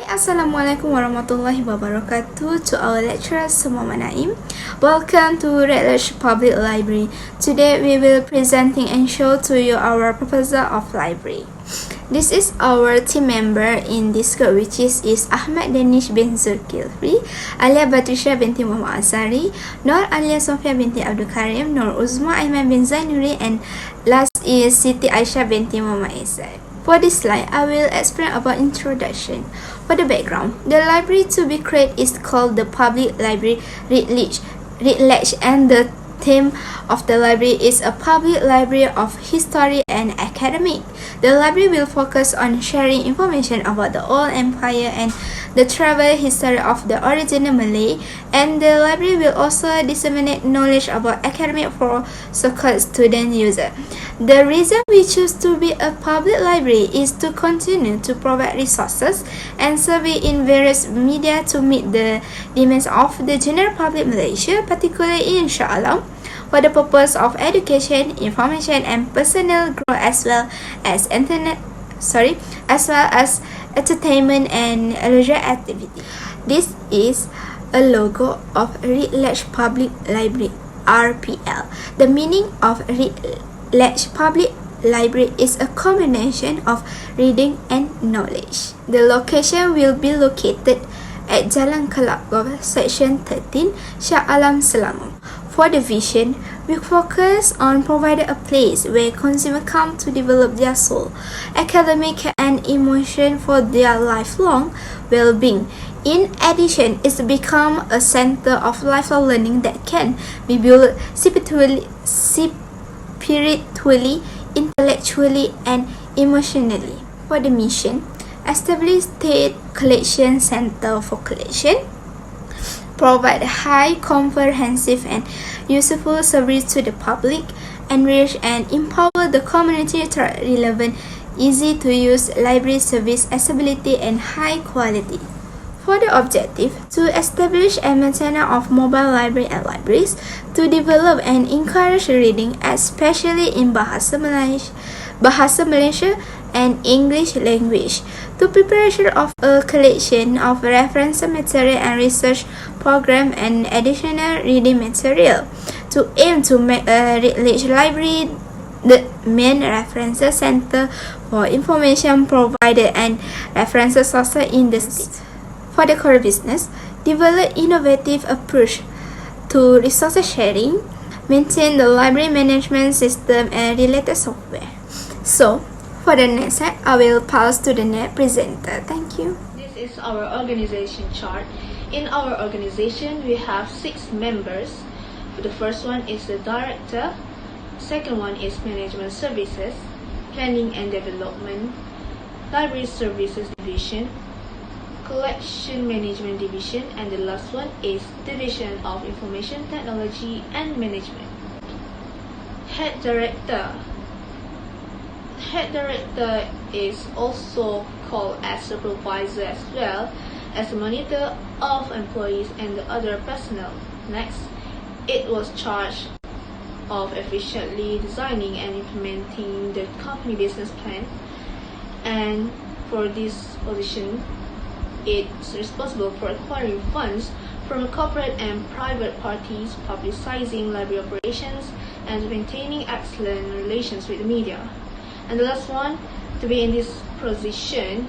Assalamualaikum warahmatullahi wabarakatuh to our lecturer semua Manaim. Welcome to Readledge Public Library. Today we will presenting and show to you our professor of library. This is our team member in this group, which is Ahmad Danish bin Zulkifli, Alia Batrisha binti Muhammad Asari, Nur Alia Sofia binti Abdul Karim, Nur Uzma Aiman bin Zainuri, and last is Siti Aisyah binti Muhammad Izzat. For this slide, I will explain about introduction. For the background, the library to be created is called the Public Library Readledge, and the theme of the library is a public library of history and academic. The library will focus on sharing information about the old empire and the travel history of the original Malay, and the library will also disseminate knowledge about academic for so-called student user. The reason we choose to be a public library is to continue to provide resources and survey in various media to meet the demands of the general public Malaysia, particularly inshallah, for the purpose of education, information, and personal growth, as well as entertainment and leisure activity. This is a logo of Readledge Public Library (RPL). The meaning of Readledge Public Library is a combination of reading and knowledge. The location will be located at Jalan Kelabgov, Section 13, Shah Alam, Selangor. For the vision, we focus on providing a place where consumers come to develop their soul, academic and emotion for their lifelong well-being. In addition, it's become a center of lifelong learning that can be built spiritually, intellectually, and emotionally. For the mission, establish State Collection Center for collection, provide high, comprehensive, and useful service to the public, enrich and empower the community through relevant, easy-to-use library service, accessibility, and high quality. For the objective, to establish a maintenance of mobile library and libraries, to develop and encourage reading, especially in Bahasa Malaysia and English language, to preparation of a collection of reference material and research program and additional reading material, to aim to make a Readledge library the main reference center for information provided and reference sources in the state. For the core business, develop innovative approach to resource sharing, maintain the library management system and related software. So, for the next slide, I will pass to the next presenter. Thank you. This is our organization chart. In our organization, we have 6 members. The first one is the director. Second one is management services, planning and development, library services division, collection management division, and the last one is division of information technology and management. Head director is also called as supervisor as well as a monitor of employees and the other personnel. Next, it was charged of efficiently designing and implementing the company business plan, and for this position, it's responsible for acquiring funds from corporate and private parties, publicizing library operations, and maintaining excellent relations with the media. And the last one, to be in this position,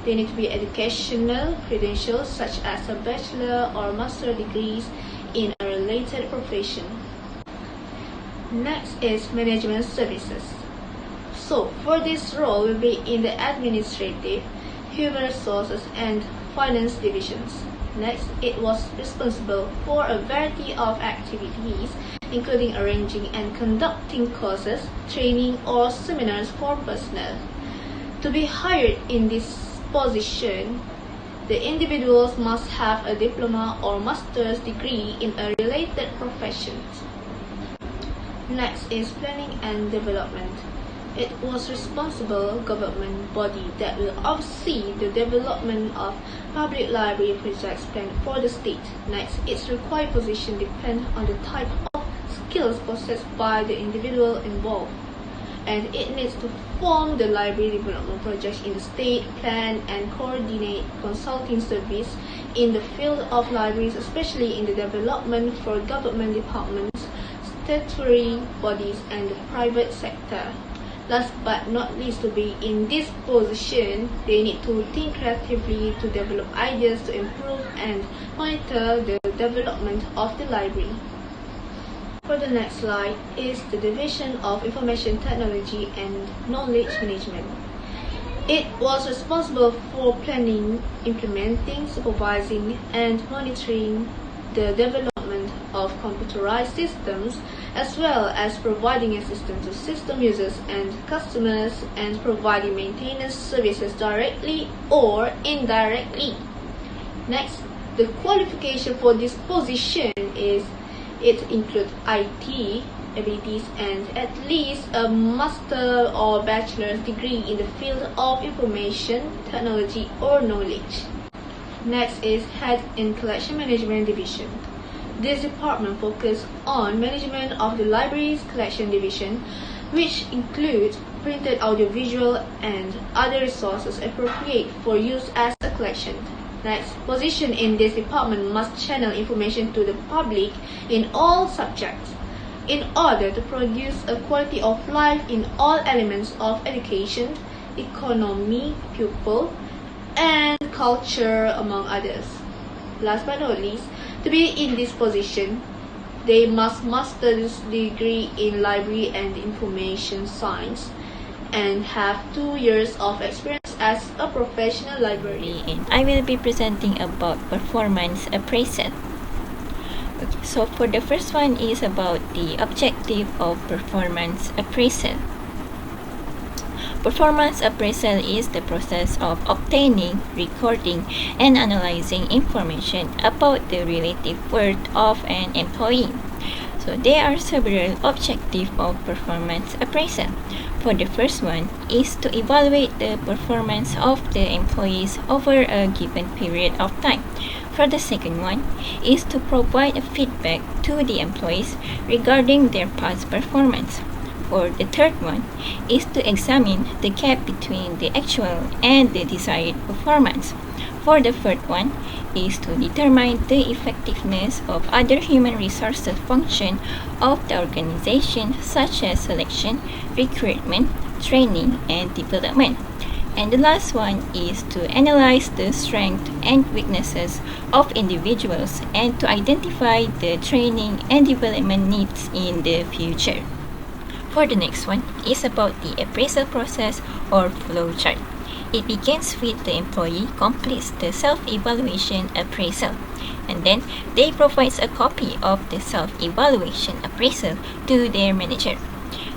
they need to be educational credentials such as a bachelor or master degrees in a related profession. Next is management services. So for this role will be in the administrative, human resources, and finance divisions. Next, it was responsible for a variety of activities, including arranging and conducting courses, training, or seminars for personnel. To be hired in this position, the individuals must have a diploma or master's degree in a related profession. Next is planning and development. It was responsible government body that will oversee the development of public library projects planned for the state. Next, its required position depends on the type of skills possessed by the individual involved. and it needs to form the library development projects in the state, plan and coordinate consulting service in the field of libraries, especially in the development for government departments, statutory bodies and the private sector. Last but not least, to be in this position, they need to think creatively to develop ideas to improve and monitor the development of the library. For the next slide is the Division of Information Technology and Knowledge Management. It was responsible for planning, implementing, supervising, and monitoring the development of computerized systems, as well as providing assistance to system users and customers and providing maintenance services directly or indirectly. Next, the qualification for this position is it includes IT abilities and at least a master or bachelor's degree in the field of information technology or knowledge. Next is Head in Collection Management Division. This department focuses on management of the library's collection division, which includes printed audiovisual and other resources appropriate for use as a collection. Next, position in this department must channel information to the public in all subjects in order to produce a quality of life in all elements of education, economy, pupil, and culture, among others. Last but not least, to be in this position, they must master this degree in library and information science and have 2 years of experience as a professional librarian. And I will be presenting about performance appraisal. Okay, so for the first one is about the objective of performance appraisal. Performance appraisal is the process of obtaining, recording, and analyzing information about the relative worth of an employee. So there are several objectives of performance appraisal. For the first one is to evaluate the performance of the employees over a given period of time. For the second one is to provide a feedback to the employees regarding their past performance. For the third one is to examine the gap between the actual and the desired performance. For the fourth one is to determine the effectiveness of other human resources function of the organization, such as selection, recruitment, training, and development. And the last one is to analyze the strengths and weaknesses of individuals and to identify the training and development needs in the future. For the next one is about the appraisal process or flow chart. It begins with the employee completes the self-evaluation appraisal, and then they provide a copy of the self-evaluation appraisal to their manager.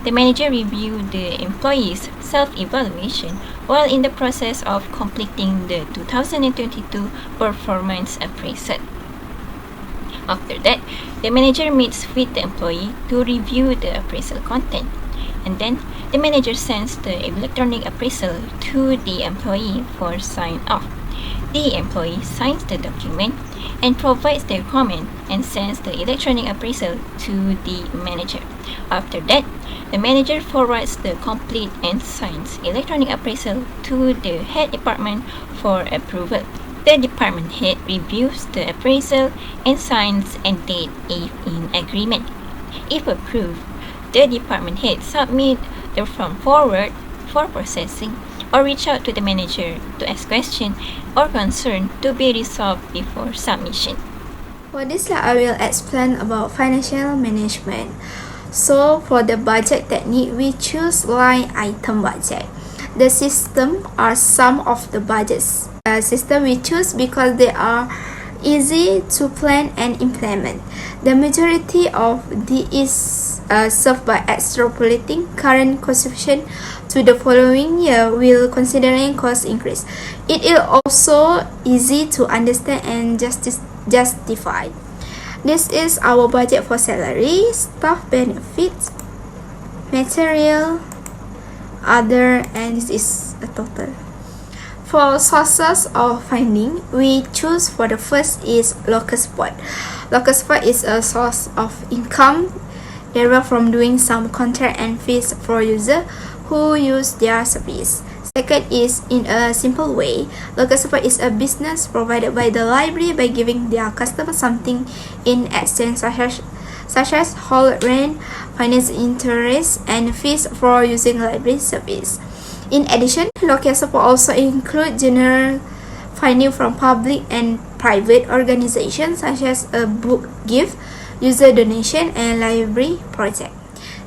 The manager reviews the employee's self-evaluation while in the process of completing the 2022 performance appraisal. After that, the manager meets with the employee to review the appraisal content, and then the manager sends the electronic appraisal to the employee for sign-off. The employee signs the document and provides their comment and sends the electronic appraisal to the manager. After that, the manager forwards the complete and signs electronic appraisal to the head department for approval. The department head reviews the appraisal and signs and date if in agreement. If approved, the department head submit the form forward for processing or reach out to the manager to ask questions or concern to be resolved before submission. For this slide, I will explain about financial management. So for the budget technique, we choose line item budget. The system are some of the budgets system we choose because they are easy to plan and implement. The majority of these is served by extrapolating current consumption to the following year while considering cost increase. It is also easy to understand and justify. This is our budget for salary, staff benefits, material, other, and this is a total. For sources of funding, we choose for the first is local support. Local support is a source of income derive from doing some contract and fees for users who use their service. Second is, in a simple way, local support is a business provided by the library by giving their customers something in exchange, such as whole rent, finance interest, and fees for using library service. In addition, local support also include general funding from public and private organizations such as a book gift, user donation, and library project.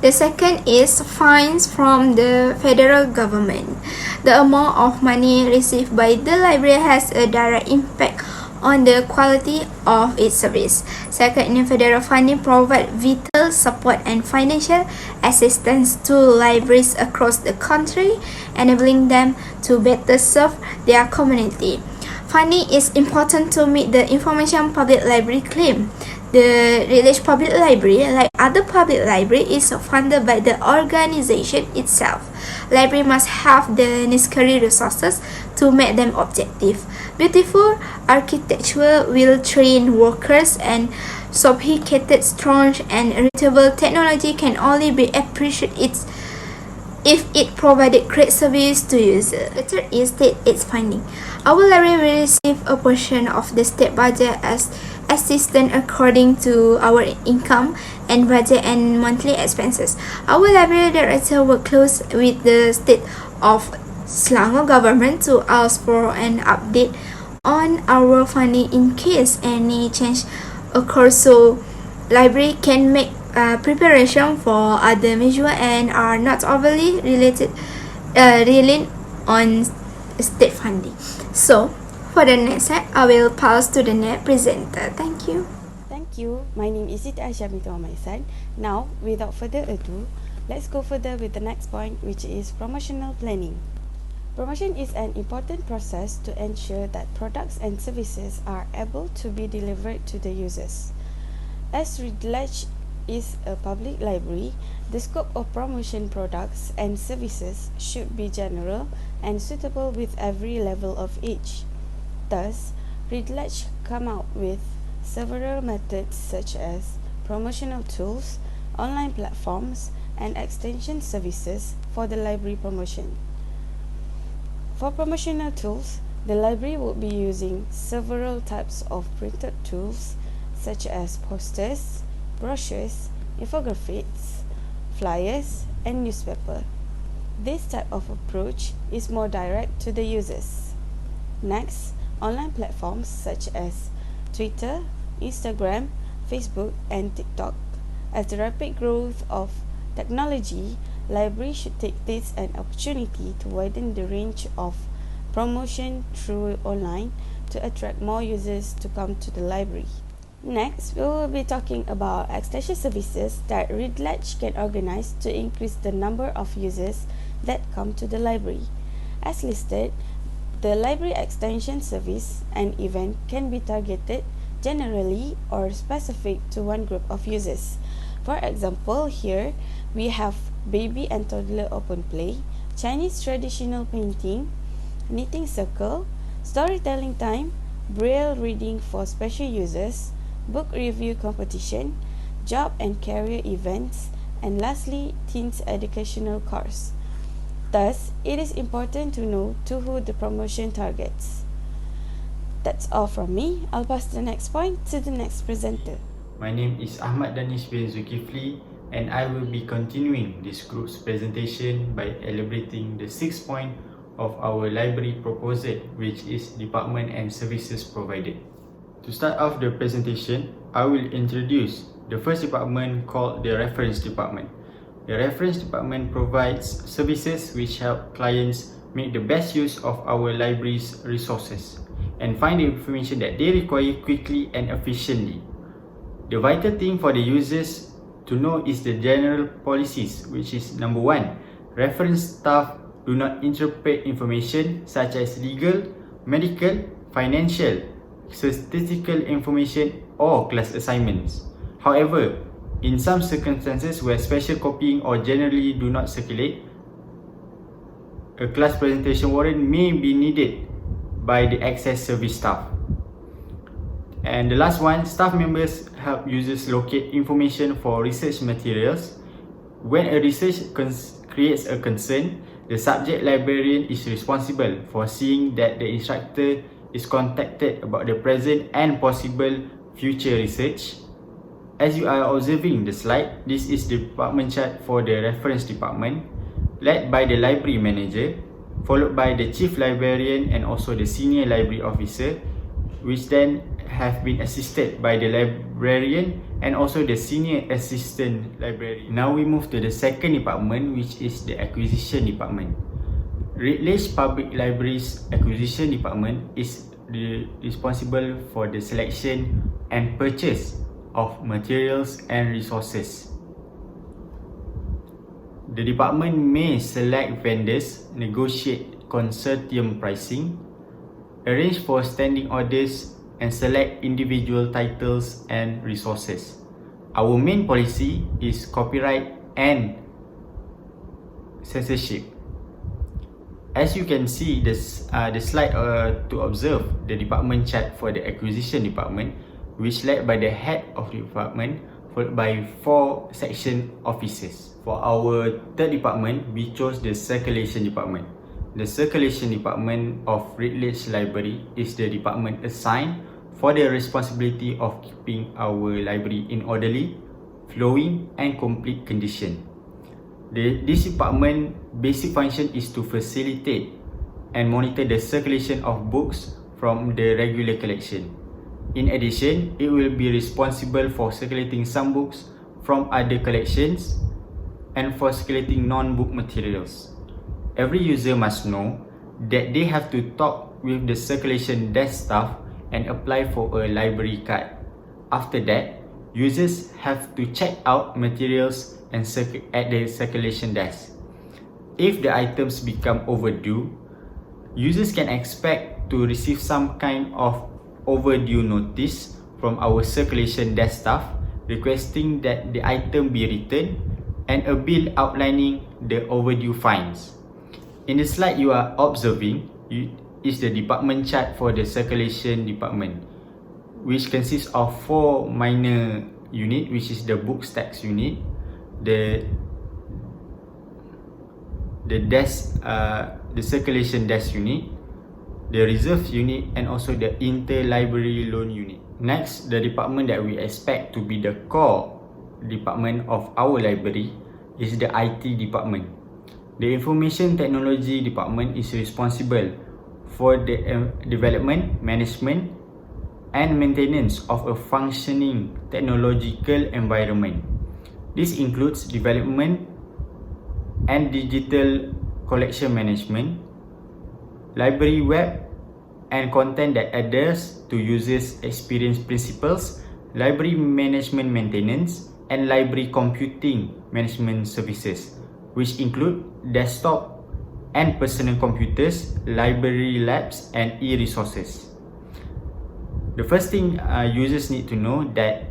The second is fines from the federal government. The amount of money received by the library has a direct impact on the quality of its service. Second, federal funding provides vital support and financial assistance to libraries across the country, enabling them to better serve their community. Funding is important to meet the Information Public Library claim. The Readledge Public Library, like other public libraries, is funded by the organization itself. Library must have the necessary resources to make them objective. Beautiful architecture will train workers, and sophisticated, strong, and readable technology can only be appreciated if it provided great service to users. The third is state aid funding. Our library will receive a portion of the state budget as assistance according to our income and budget and monthly expenses. Our library director works close with the state of Selangor government to ask for an update on our funding in case any change occurs, so library can make preparation for other measures and are not overly reliant on state funding. So, for the next slide, I will pass to the next presenter. Thank you. Thank you. My name is Siti Aisyah on my side. Now, without further ado, let's go further with the next point, which is promotional planning. Promotion is an important process to ensure that products and services are able to be delivered to the users. As Readledge is a public library, the scope of promotion products and services should be general and suitable with every level of each. Thus, Readledge come out with several methods such as promotional tools, online platforms, and extension services for the library promotion. For promotional tools, the library will be using several types of printed tools such as posters, brochures, infographics, flyers, and newspaper. This type of approach is more direct to the users. Next, online platforms such as Twitter, Instagram, Facebook, and TikTok. As the rapid growth of technology, libraries should take this an opportunity to widen the range of promotion through online to attract more users to come to the library. Next, we will be talking about extension services that Readledge can organize to increase the number of users that come to the library. As listed, the library extension service and event can be targeted generally or specific to one group of users. For example, here we have baby and toddler open play, Chinese traditional painting, knitting circle, storytelling time, braille reading for special users, book review competition, job and career events, and lastly, teens educational course. Thus, it is important to know to who the promotion targets. That's all from me. I'll pass the next point to the next presenter. My name is Ahmad Danish bin Zulkifli, and I will be continuing this group's presentation by elaborating the 6th point of our library proposal, which is department and services provided. To start off the presentation, I will introduce the first department called the reference department. The reference department provides services which help clients make the best use of our library's resources and find the information that they require quickly and efficiently. The vital thing for the users to know is the general policies, which is number 1, reference staff do not interpret information such as legal, medical, financial, statistical information or class assignments. However, in some circumstances where special copying or generally do not circulate, a class presentation warrant may be needed by the access service staff. And the last one, staff members help users locate information for research materials. When a research creates a concern, the subject librarian is responsible for seeing that the instructor is contacted about the present and possible future research. As you are observing the slide, this is the department chart for the reference department, led by the library manager, followed by the chief librarian and also the senior library officer, which then have been assisted by the librarian and also the senior assistant librarian. Now we move to the second department, which is the acquisition department. Readledge Public Library's acquisition department is responsible for the selection and purchase of materials and resources. The department may select vendors, negotiate consortium pricing, arrange for standing orders, and select individual titles and resources. Our main policy is copyright and censorship. As you can see the slide to observe the department chart for the acquisition department, which led by the head of the department, followed by 4 section officers. For our third department, we chose the circulation department. The circulation department of Readledge Library is the department assigned for the responsibility of keeping our library in orderly, flowing and complete condition. This department basic function is to facilitate and monitor the circulation of books from the regular collection. In addition, it will be responsible for circulating some books from other collections and for circulating non-book materials. Every user must know that they have to talk with the circulation desk staff and apply for a library card. After that, users have to check out materials and at the circulation desk. If the items become overdue, users can expect to receive some kind of overdue notice from our circulation desk staff requesting that the item be returned and a bill outlining the overdue fines. In the slide you are observing is the department chart for the circulation department, which consists of 4 minor unit, which is the book stacks unit, the circulation desk unit, the reserve unit and also the interlibrary loan unit. Next, the department that we expect to be the core department of our library is the IT department. The Information Technology department is responsible for the development, management and maintenance of a functioning technological environment. This includes development and digital collection management, library web and content that adheres to users' experience principles, library management maintenance, and library computing management services, which include desktop and personal computers, library labs, and e-resources. The first thing users need to know that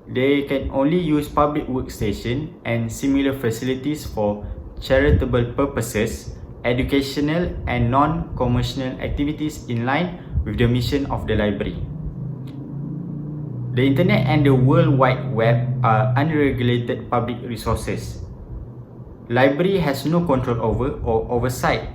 they can only use public workstation and similar facilities for charitable purposes, educational and non-commercial activities in line with the mission of the library. The internet and the World Wide Web are unregulated public resources. Library has no control over or oversight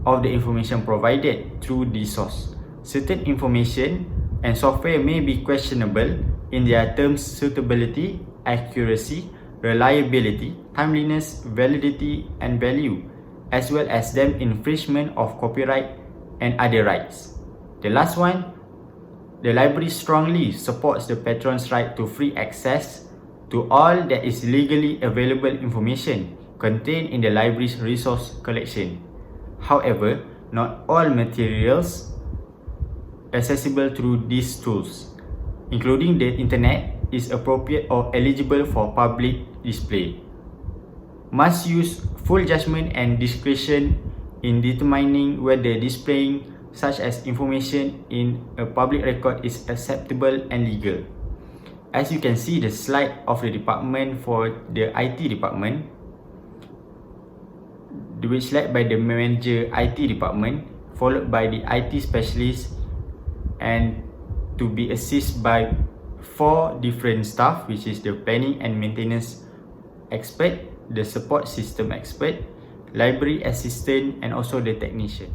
of the information provided through this source. Certain information and software may be questionable in their terms suitability, accuracy, reliability, timeliness, validity, and value, as well as them infringement of copyright and other rights. The last one, the library strongly supports the patron's right to free access to all that is legally available information contained in the library's resource collection. However, not all materials accessible through these tools, including the internet, is appropriate or eligible for public display. Must use full judgment and discretion in determining whether displaying such as information in a public record is acceptable and legal. As you can see the slide of the department for the IT department, which led by the manager IT department, followed by the IT specialist and to be assisted by 4 different staff, which is the planning and maintenance expert, the support system expert, library assistant, and also the technician.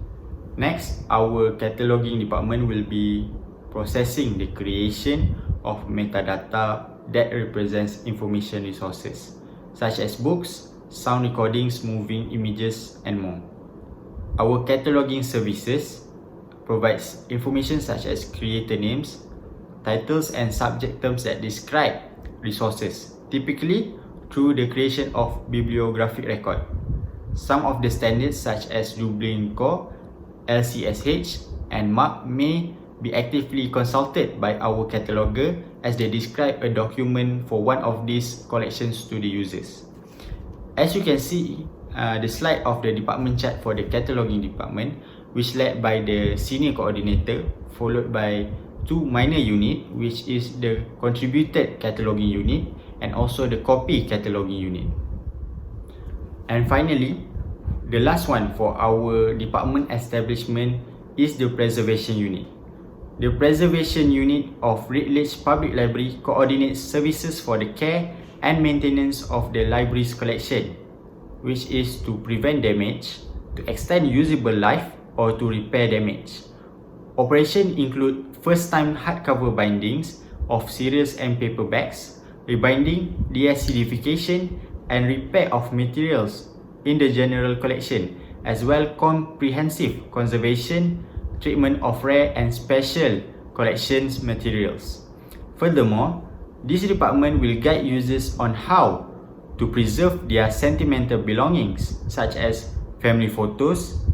Next, our cataloging department will be processing the creation of metadata that represents information resources, such as books, sound recordings, moving images, and more. Our cataloging services provides information such as creator names, titles, and subject terms that describe resources, typically through the creation of bibliographic record. Some of the standards such as Dublin Core, LCSH, and MARC may be actively consulted by our cataloger as they describe a document for one of these collections to the users. As you can see, the slide of the department chart for the cataloging department, which led by the senior coordinator, followed by 2 minor unit, which is the contributed cataloging unit and also the copy cataloging unit. And finally, the last one for our department establishment is the preservation unit. The preservation unit of Readledge Public Library coordinates services for the care and maintenance of the library's collection, which is to prevent damage, to extend usable life, or to repair damage. Operations include first-time hardcover bindings of serials and paperbacks, rebinding, deacidification, and repair of materials in the general collection, as well comprehensive conservation, treatment of rare and special collections materials. Furthermore, this department will guide users on how to preserve their sentimental belongings, such as family photos,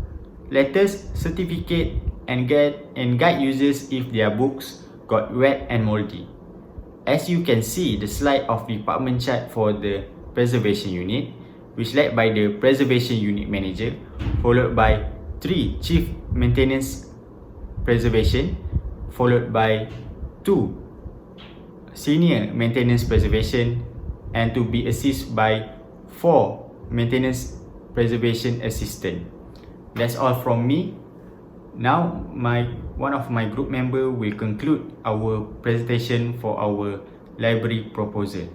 letters, certificate, and guide users if their books got wet and moldy. As you can see the slide of department chart for the preservation unit, which led by the preservation unit manager, followed by 3 chief maintenance preservation, followed by 2 senior maintenance preservation, and to be assisted by 4 maintenance preservation assistant. That's all from me. Now, one of my group member will conclude our presentation for our library proposal.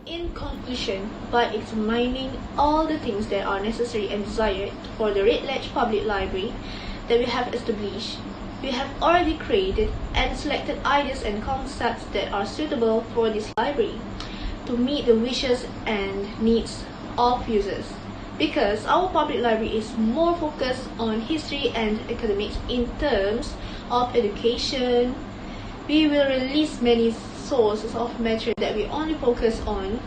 In conclusion, by examining all the things that are necessary and desired for the Readledge Public Library that we have established, we have already created and selected ideas and concepts that are suitable for this library to meet the wishes and needs of users. Because our public library is more focused on history and academics in terms of education, we will release many sources of material that we only focus on.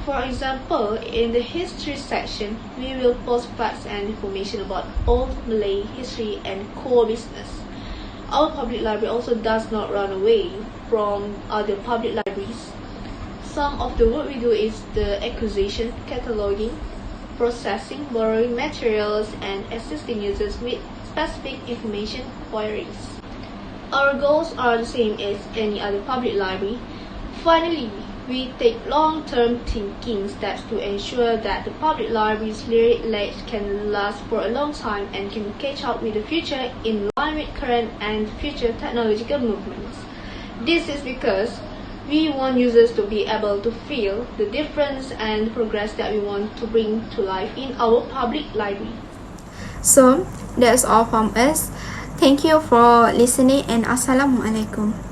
For example, in the history section, we will post facts and information about old Malay history and core business. Our public library also does not run away from other public libraries. Some of the work we do is the acquisition, cataloging, processing, borrowing materials, and assisting users with specific information queries. Our goals are the same as any other public library. Finally, we take long-term thinking steps to ensure that the public library's Readledge can last for a long time and can catch up with the future in line with current and future technological movements. This is because we want users to be able to feel the difference and progress that we want to bring to life in our public library. So, that's all from us. Thank you for listening and Assalamualaikum.